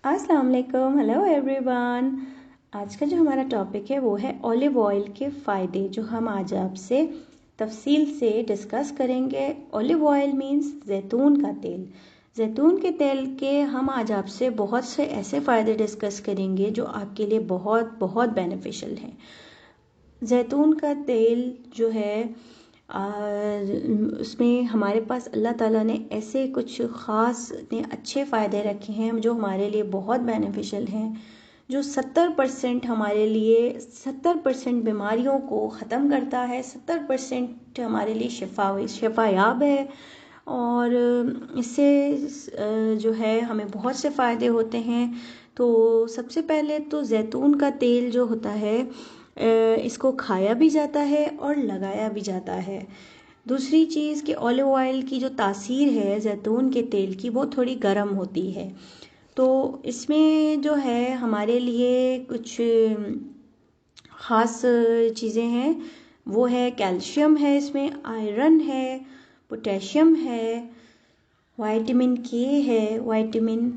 अस्सलाम वालेकुम, hello everyone. आज का जो हमारा टॉपिक है वो है ऑलिव ऑयल के फ़ायदे, जो हम आज आपसे तफसील से डिस्कस करेंगे। ऑलिव ऑयल मींस जैतून का तेल। जैतून के तेल के हम आज आपसे बहुत से ऐसे फ़ायदे डिस्कस करेंगे जो आपके लिए बहुत बहुत बेनिफिशियल हैं। जैतून का तेल जो है उसमें हमारे पास अल्लाह ताला ने ऐसे कुछ ख़ास ने अच्छे फ़ायदे रखे हैं जो हमारे लिए बहुत बेनिफिशियल हैं, जो 70% हमारे लिए 70% बीमारियों को ख़त्म करता है, 70% हमारे लिए शफायाब है। और इससे जो है हमें बहुत से फ़ायदे होते हैं। तो सबसे पहले तो जैतून का तेल जो होता है इसको खाया भी जाता है और लगाया भी जाता है। दूसरी चीज़ कि ऑलिव ऑयल की जो तासीर है जैतून के तेल की वो थोड़ी गर्म होती है। तो इसमें जो है हमारे लिए कुछ ख़ास चीज़ें हैं, वो है कैल्शियम है, इसमें आयरन है, पोटेशियम है, विटामिन के है, विटामिन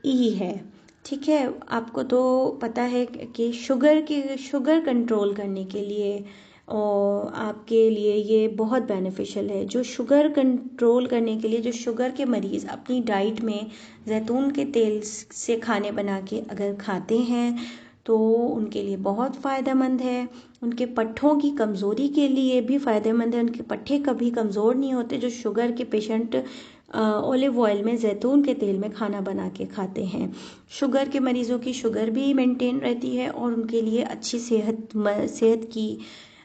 ई है। ठीक है, आपको तो पता है कि शुगर कंट्रोल करने के लिए और आपके लिए ये बहुत बेनिफिशियल है। जो शुगर कंट्रोल करने के लिए जो शुगर के मरीज़ अपनी डाइट में जैतून के तेल से खाने बना के अगर खाते हैं तो उनके लिए बहुत फ़ायदेमंद है। उनके पट्ठों की कमज़ोरी के लिए भी फ़ायदेमंद है, उनके पट्ठे कभी कमज़ोर नहीं होते। जो शुगर के पेशेंट ऑलिव ऑयल में जैतून के तेल में खाना बना के खाते हैं, शुगर के मरीज़ों की शुगर भी मेंटेन रहती है और उनके लिए अच्छी सेहत की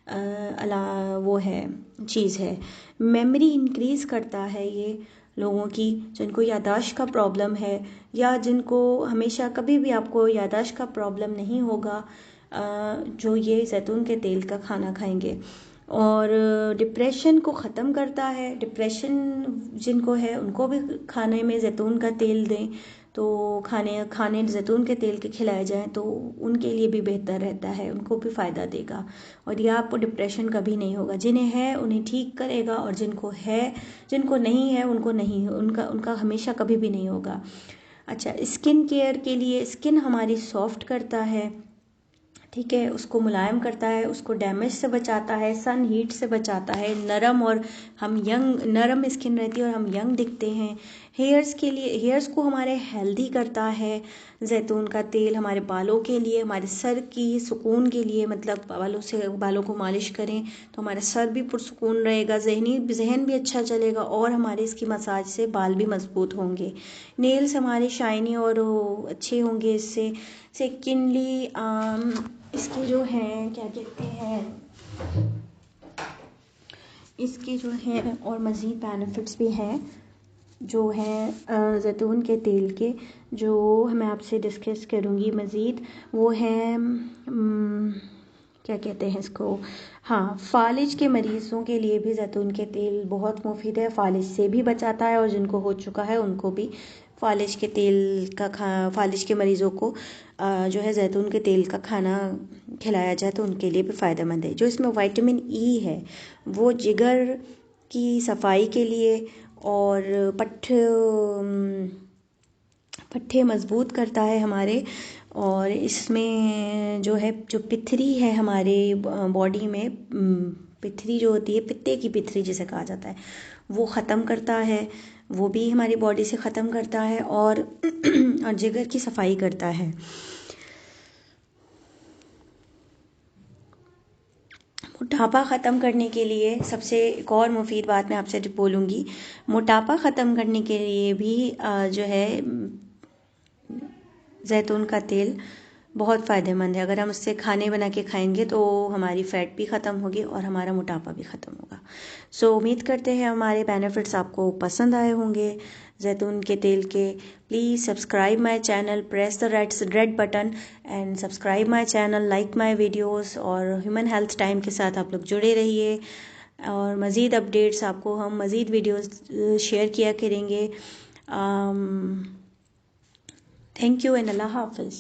अला वो है चीज़ है। मेमोरी इंक्रीज़ करता है ये लोगों की, जिनको याददाश्त का प्रॉब्लम है या जिनको हमेशा कभी भी आपको याददाश्त का प्रॉब्लम नहीं होगा जो ये जैतून के तेल का खाना खाएंगे। और डिप्रेशन को ख़त्म करता है। डिप्रेशन जिनको है उनको भी खाने में जैतून का तेल दें, तो खाने जैतून के तेल के खिलाए जाएं तो उनके लिए भी बेहतर रहता है, उनको भी फ़ायदा देगा और यह आपको डिप्रेशन कभी नहीं होगा। जिन्हें है उन्हें ठीक करेगा और जिनको नहीं है उनको नहीं, उनका हमेशा कभी भी नहीं होगा। अच्छा, स्किन केयर के लिए स्किन हमारी सॉफ्ट करता है, ठीक है, उसको मुलायम करता है, उसको डैमेज से बचाता है, सन हीट से बचाता है, नरम स्किन रहती है और हम यंग दिखते हैं। हेयर्स को हमारे हेल्दी करता है जैतून का तेल। हमारे बालों के लिए, हमारे सर की सुकून के लिए, मतलब बालों को मालिश करें तो हमारा सर भी पुरसुकून रहेगा, जहन भी अच्छा चलेगा और हमारे इसकी मसाज से बाल भी मजबूत होंगे। नेल्स हमारे शाइनी और अच्छे होंगे इससे। सेकेंडली इसके जो हैं क्या कहते हैं, इसके जो हैं और मज़ीद बेनिफिट्स भी हैं जो हैं जैतून के तेल के, जो मैं आपसे डिस्कस करूँगी मज़ीद। वो है क्या कहते हैं इसको, हाँ, फालिज के मरीज़ों के लिए भी जैतून के तेल बहुत मुफीद है, फालिज से भी बचाता है और जिनको हो चुका है उनको भी फालिज के मरीज़ों को जो है जैतून के तेल का खाना खिलाया जाए तो उनके लिए भी फ़ायदेमंद है। जो इसमें विटामिन ई है वो जिगर की सफाई के लिए और पट्ठे मजबूत करता है हमारे। और इसमें जो पिथरी है हमारे बॉडी में, पिथरी जो होती है, पित्ते की पिथरी जिसे कहा जाता है, वो ख़त्म करता है, वो भी हमारी बॉडी से ख़त्म करता है और जिगर की सफाई करता है। मोटापा ख़त्म करने के लिए सबसे एक और मुफीद बात मैं आपसे बोलूँगी, मोटापा ख़त्म करने के लिए भी जो है जैतून का तेल बहुत फ़ायदेमंद है। अगर हम उससे खाने बना के खाएंगे तो हमारी फ़ैट भी ख़त्म होगी और हमारा मोटापा भी ख़त्म होगा। सो उम्मीद करते हैं हमारे बेनिफिट्स आपको पसंद आए होंगे जैतून के तेल के। Please subscribe my channel, press the red button and subscribe my channel, like my videos और ह्यूमन हेल्थ टाइम के साथ आप लोग जुड़े रहिए और मज़ीद अपडेट्स आपको हम मज़ीद वीडियोस शेयर किया करेंगे। थैंक यू एंड अल्लाह हाफ़िज़।